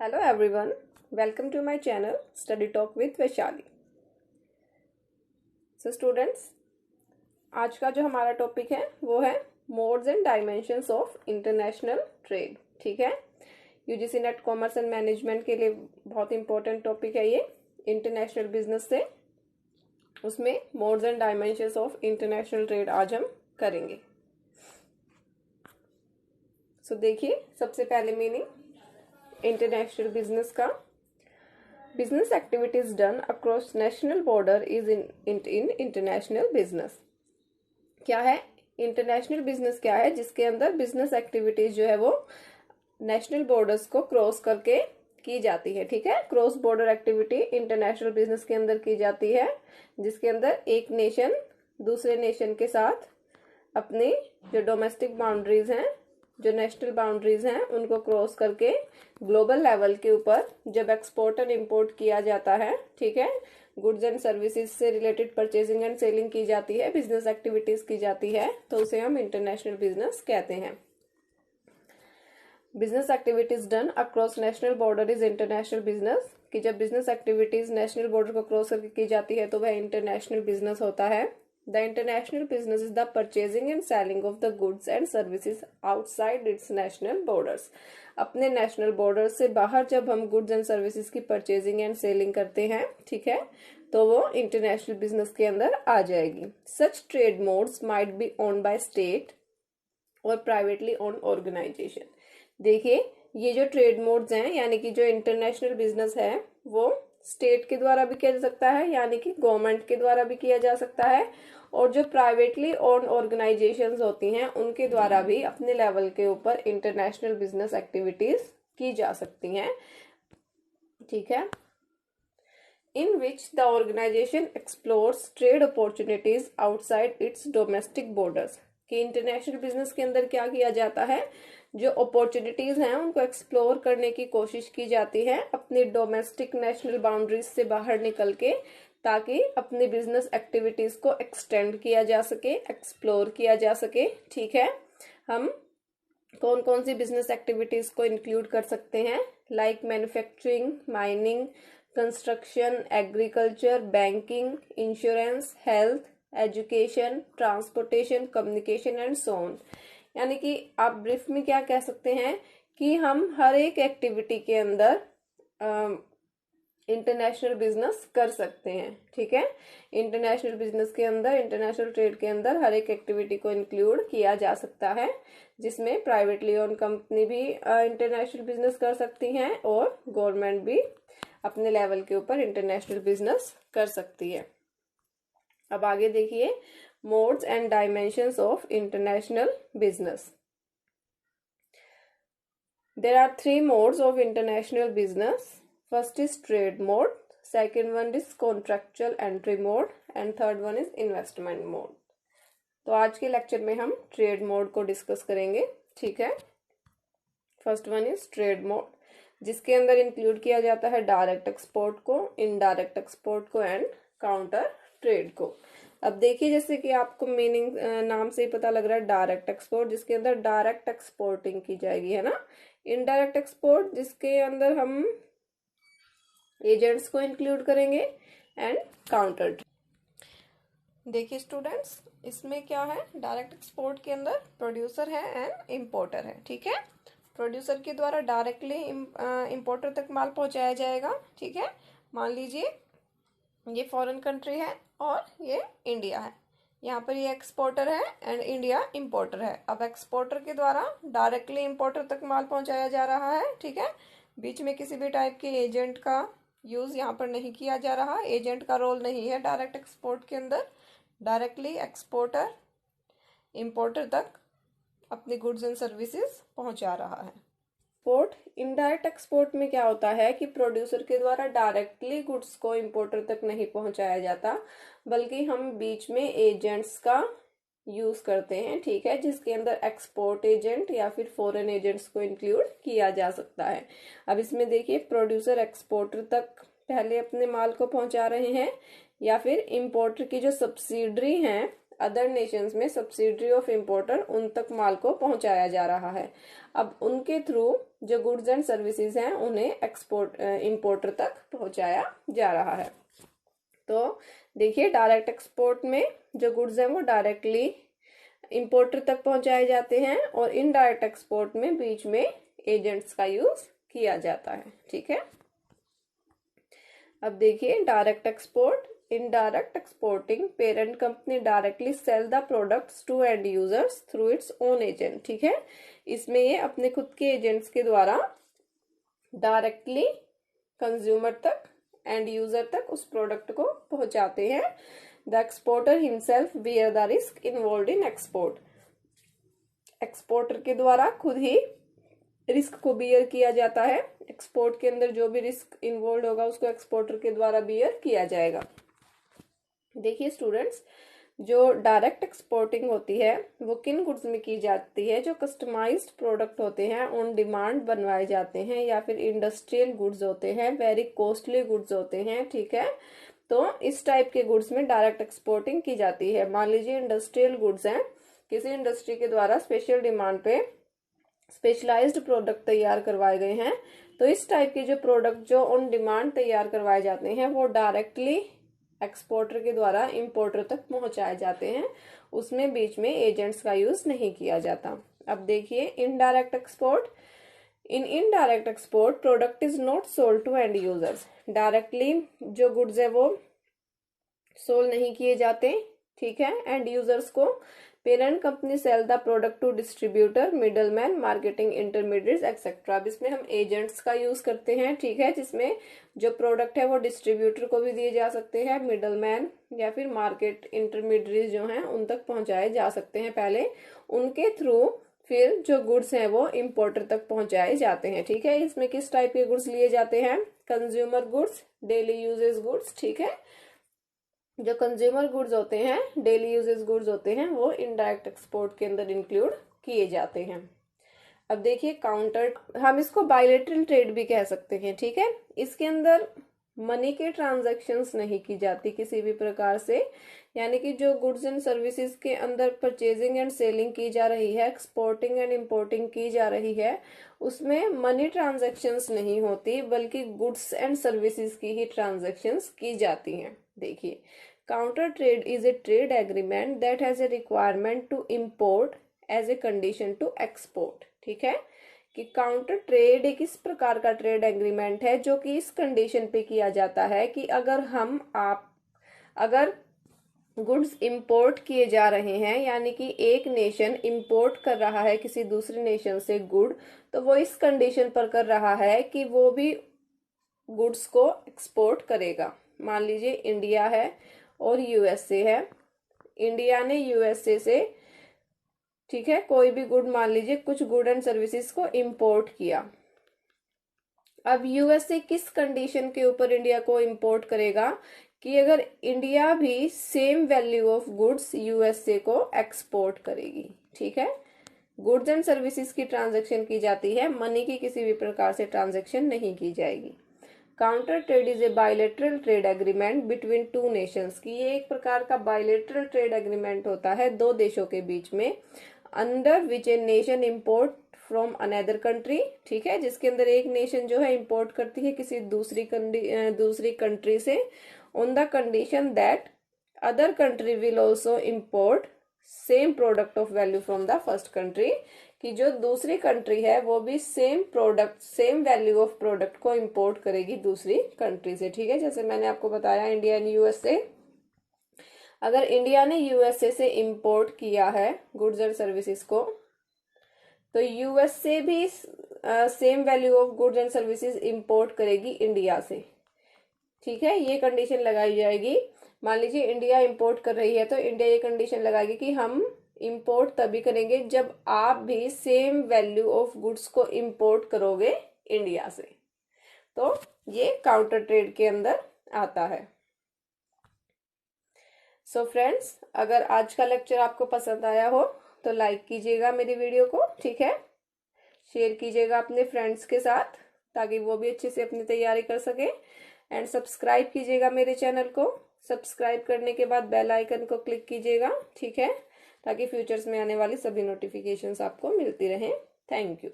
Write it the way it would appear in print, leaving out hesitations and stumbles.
Hello everyone, welcome to my channel Study Talk with Vaishali. So students, आज का जो हमारा टॉपिक है वो है modes and dimensions of international trade. ठीक है, UGC net commerce and management के लिए बहुत इंपॉर्टेंट टॉपिक है ये. इंटरनेशनल बिजनेस से उसमें modes and dimensions of international trade आज हम करेंगे. सो देखिए, सबसे पहले मीनिंग इंटरनेशनल बिजनेस का. Business activities done across national border is in international business. क्या है इंटरनेशनल बिजनेस? क्या है जिसके अंदर बिजनेस एक्टिविटीज जो है वो नेशनल बॉर्डर्स को क्रॉस करके की जाती है. ठीक है, cross border activity international business के अंदर की जाती है, जिसके अंदर एक नेशन दूसरे नेशन के साथ अपनी जो डोमेस्टिक बाउंड्रीज हैं, जो नेशनल बाउंड्रीज हैं, उनको क्रॉस करके ग्लोबल लेवल के ऊपर जब एक्सपोर्ट एंड इंपोर्ट किया जाता है, ठीक है, गुड्स एंड सर्विसेज से रिलेटेड परचेजिंग एंड सेलिंग की जाती है, बिजनेस एक्टिविटीज की जाती है, तो उसे हम इंटरनेशनल बिजनेस कहते हैं. Business activities done across national border is international business. कि जब बिजनेस एक्टिविटीज नेशनल बॉर्डर को क्रॉस करके की जाती है तो वह इंटरनेशनल बिजनेस होता है. The international business is the purchasing and selling of the goods and services outside its national borders. अपने नेशनल बॉर्डर से बाहर जब हम गुड्स एंड सर्विसेज की परचेजिंग एंड सेलिंग करते हैं, ठीक है, तो वो इंटरनेशनल बिजनेस के अंदर आ जाएगी. Such trade modes might be own by state और प्राइवेटली ओन ऑर्गेनाइजेशन. देखिए, ये जो ट्रेड मोड्स हैं, यानी कि जो इंटरनेशनल बिजनेस है, वो स्टेट के द्वारा भी किया जा सकता है, यानी कि गवर्नमेंट के द्वारा भी किया जा सकता है, और जो प्राइवेटली ओन ऑर्गेनाइजेशंस होती हैं उनके द्वारा भी अपने लेवल के ऊपर इंटरनेशनल बिजनेस एक्टिविटीज की जा सकती हैं. ठीक है, in which the organization explores trade opportunities outside its domestic borders. कि इंटरनेशनल बिजनेस के अंदर क्या किया जाता है, जो अपॉर्चुनिटीज हैं उनको एक्सप्लोर करने की कोशिश की जाती है अपनी डोमेस्टिक नेशनल बाउंड्रीज से बाहर निकल के, ताकि अपनी बिजनेस एक्टिविटीज को एक्सटेंड किया जा सके, एक्सप्लोर किया जा सके. ठीक है, हम कौन कौन सी बिजनेस एक्टिविटीज को इंक्लूड कर सकते हैं, like manufacturing, mining, construction, agriculture, banking, insurance, health, education, transportation, communication and so on. यानी कि आप ब्रीफ में क्या कह सकते हैं कि हम हर एक एक्टिविटी के अंदर इंटरनेशनल बिजनेस कर सकते हैं. ठीक है, इंटरनेशनल बिजनेस के अंदर, इंटरनेशनल ट्रेड के अंदर हर एक एक्टिविटी को इंक्लूड किया जा सकता है, जिसमें प्राइवेटली ओन कंपनी भी इंटरनेशनल बिजनेस कर सकती हैं और गवर्नमेंट भी अपने लेवल के ऊपर इंटरनेशनल बिजनेस कर सकती है. अब आगे देखिए, modes and dimensions of international business. There are three modes of international business. First is trade mode, second one is contractual entry mode, and third one is investment mode. तो आज के lecture में हम ट्रेड मोड को discuss करेंगे. ठीक है, first one is trade mode, जिसके अंदर इंक्लूड किया जाता है डायरेक्ट एक्सपोर्ट को, इनडायरेक्ट एक्सपोर्ट को एंड काउंटर ट्रेड को. अब देखिए, जैसे कि आपको मीनिंग नाम से ही पता लग रहा है, डायरेक्ट एक्सपोर्ट जिसके अंदर डायरेक्ट एक्सपोर्टिंग की जाएगी, है ना. इनडायरेक्ट एक्सपोर्ट जिसके अंदर हम एजेंट्स को इंक्लूड करेंगे, एंड काउंटर. देखिए स्टूडेंट्स, इसमें क्या है, डायरेक्ट एक्सपोर्ट के अंदर प्रोड्यूसर है एंड इम्पोर्टर है. ठीक है, प्रोड्यूसर के द्वारा डायरेक्टली इम्पोर्टर तक माल पहुंचाया जाएगा. ठीक है, मान लीजिए ये फॉरेन कंट्री है और ये इंडिया है, यहाँ पर ये एक्सपोर्टर है एंड इंडिया इंपोर्टर है. अब एक्सपोर्टर के द्वारा डायरेक्टली इंपोर्टर तक माल पहुंचाया जा रहा है. ठीक है, बीच में किसी भी टाइप के एजेंट का यूज यहाँ पर नहीं किया जा रहा, एजेंट का रोल नहीं है डायरेक्ट एक्सपोर्ट के अंदर. डायरेक्टली एक्सपोर्टर इंपोर्टर तक अपनी गुड्स एंड सर्विसेज पहुंचा रहा है. एक्सपोर्ट, इनडायरेक्ट एक्सपोर्ट में क्या होता है कि प्रोड्यूसर के द्वारा डायरेक्टली गुड्स को इंपोर्टर तक नहीं पहुंचाया जाता, बल्कि हम बीच में एजेंट्स का यूज करते हैं. ठीक है, जिसके अंदर एक्सपोर्ट एजेंट या फिर फॉरेन एजेंट्स को इंक्लूड किया जा सकता है. अब इसमें देखिए, प्रोड्यूसर एक्सपोर्टर तक पहले अपने माल को पहुंचा रहे हैं, या फिर इंपोर्टर की जो सब्सिडरी हैं अदर नेशंस में सब्सिडरी ऑफ इम्पोर्टर उन तक माल को पहुंचाया जा रहा है। अब उनके थ्रू जो गुड्स एंड सर्विसेज हैं उन्हें इम्पोर्टर तक पहुंचाया जा रहा है। तो देखिए, डायरेक्ट एक्सपोर्ट में जो गुड्स हैं वो डायरेक्टली इम्पोर्टर तक पहुंचाए जाते हैं, और इनडायरेक्ट एक्सपोर्ट में बीच में एजेंट्स का यूज किया जाता है। ठीक है, अब देखिए direct export. In direct exporting, parent company directly sell the products to end users through its own agent. ठीक है, इसमें ये अपने खुद के एजेंट्स के द्वारा डायरेक्टली कंज्यूमर तक, एंड यूजर तक उस प्रोडक्ट को पहुंचाते हैं। The exporter himself bear the risk involve in export. Exporter के द्वारा खुद ही रिस्क को बियर किया जाता है। एक्सपोर्ट के अंदर जो भी रिस्क इन्वॉल्व होगा उसको एक्सपोर्टर के द्वारा बियर किया जाएगा। देखिए स्टूडेंट्स, जो डायरेक्ट एक्सपोर्टिंग होती है वो किन गुड्स में की जाती है? जो कस्टमाइज्ड प्रोडक्ट होते हैं, ऑन डिमांड बनवाए जाते हैं, या फिर इंडस्ट्रियल गुड्स होते हैं, वेरी कॉस्टली गुड्स होते हैं। ठीक है, तो इस टाइप के गुड्स में डायरेक्ट एक्सपोर्टिंग की जाती है। मान लीजिए इंडस्ट्रियल गुड्स हैं, किसी इंडस्ट्री के द्वारा स्पेशल डिमांड पे स्पेशलाइज्ड प्रोडक्ट तैयार करवाए गए हैं, तो इस टाइप के जो प्रोडक्ट जो ऑन डिमांड तैयार करवाए जाते हैं वो डायरेक्टली एक्सपोर्टर के द्वारा इंपोर्टर तक पहुंचाए जाते हैं। उसमें बीच में एजेंट्स का यूज नहीं किया जाता। अब देखिए indirect export. In indirect export, product is not sold to end users. Directly जो गुड्स है वो सोल्ड नहीं किए जाते। ठीक है, एंड यूजर्स को parent company sell the product to distributor, middleman, marketing intermediates etcetera. अब इसमें हम एजेंट्स का यूज करते हैं। ठीक है, जिसमें जो प्रोडक्ट है वो डिस्ट्रीब्यूटर को भी दिए जा सकते हैं, मिडलमैन या फिर मार्केट इंटरमीडिएट्स जो हैं उन तक पहुंचाए जा सकते हैं पहले। उनके थ्रू फिर जो गुड्स हैं वो इम्पोर्टर तक पहुंचाए जाते हैं। ठीक है, इसमें किस टाइप के गुड्स लिए जाते हैं? Consumer goods, daily usages goods. ठीक है, जो कंज्यूमर गुड्स होते हैं, डेली यूजेज गुड्स होते हैं, वो इनडायरेक्ट एक्सपोर्ट के अंदर इंक्लूड किए जाते हैं। अब देखिए काउंटर, हम इसको बायलेटरल ट्रेड भी कह सकते हैं। ठीक है, इसके अंदर मनी के ट्रांजैक्शंस नहीं की जाती किसी भी प्रकार से, यानी कि जो गुड्स एंड सर्विसेज के अंदर परचेजिंग एंड सेलिंग की जा रही है, एक्सपोर्टिंग एंड इंपोर्टिंग की जा रही है, उसमें मनी ट्रांजैक्शंस नहीं होती, बल्कि गुड्स एंड सर्विसेज की ही ट्रांजैक्शंस की जाती हैं। देखिए, counter trade is a trade agreement that has a requirement to import as a condition to export. ठीक है, कि काउंटर ट्रेड एक इस प्रकार का ट्रेड एग्रीमेंट है जो कि इस कंडीशन पे किया जाता है कि अगर गुड्स इंपोर्ट किए जा रहे हैं, यानी कि एक नेशन इंपोर्ट कर रहा है किसी दूसरे नेशन से गुड, तो वो इस कंडीशन पर कर रहा है कि वो भी गुड्स को एक्सपोर्ट करेगा। मान लीजिए इंडिया है और यूएसए है। इंडिया ने यूएसए से, ठीक है, कोई भी गुड, मान लीजिए कुछ गुड एंड सर्विसेज को इंपोर्ट किया। अब यूएसए किस कंडीशन के ऊपर इंडिया को इंपोर्ट करेगा? कि अगर इंडिया भी same value of goods USA को एक्सपोर्ट करेगी। ठीक है, गुड्स एंड सर्विसेज की ट्रांजैक्शन की जाती है, मनी की किसी भी प्रकार से ट्रांजैक्शन नहीं की जाएगी। Counter trade is A bilateral trade agreement between two nations, की ये एक प्रकार का बायलेटरल ट्रेड एग्रीमेंट होता है दो देशों के बीच में, under which a nation import from another country. ठीक है, जिसके अंदर एक नेशन जो है इंपोर्ट करती है किसी दूसरी कंट्री से, on the condition that other country will also import same product of value from the first country, कि जो दूसरी कंट्री है वो भी same product, same value of product को इंपोर्ट करेगी दूसरी कंट्री से। ठीक है, जैसे मैंने आपको बताया इंडिया एंड यूएसए, अगर इंडिया ने यूएसए से इंपोर्ट किया है गुड्स एंड सर्विसेज को, तो यूएसए भी same value of goods and services import करेगी इंडिया से। ठीक है, ये कंडीशन लगाई जाएगी। मान लीजिए इंडिया इंपोर्ट कर रही है तो इंडिया ये कंडीशन लगाएगी कि हम इंपोर्ट तभी करेंगे जब आप भी सेम वैल्यू ऑफ गुड्स को इंपोर्ट करोगे इंडिया से। तो ये काउंटर ट्रेड के अंदर आता है। सो फ्रेंड्स, अगर आज का लेक्चर आपको पसंद आया हो तो लाइक कीजिएगा मेरी वीडियो को। ठीक है, शेयर कीजिएगा अपने फ्रेंड्स के साथ ताकि वो भी अच्छे से अपनी तैयारी कर सके, एंड सब्सक्राइब कीजिएगा मेरे चैनल को सब्सक्राइब करने के बाद बेल आइकन को क्लिक कीजिएगा, ठीक है, ताकि फ्यूचर्स में आने वाली सभी नोटिफिकेशंस आपको मिलती रहें। Thank you.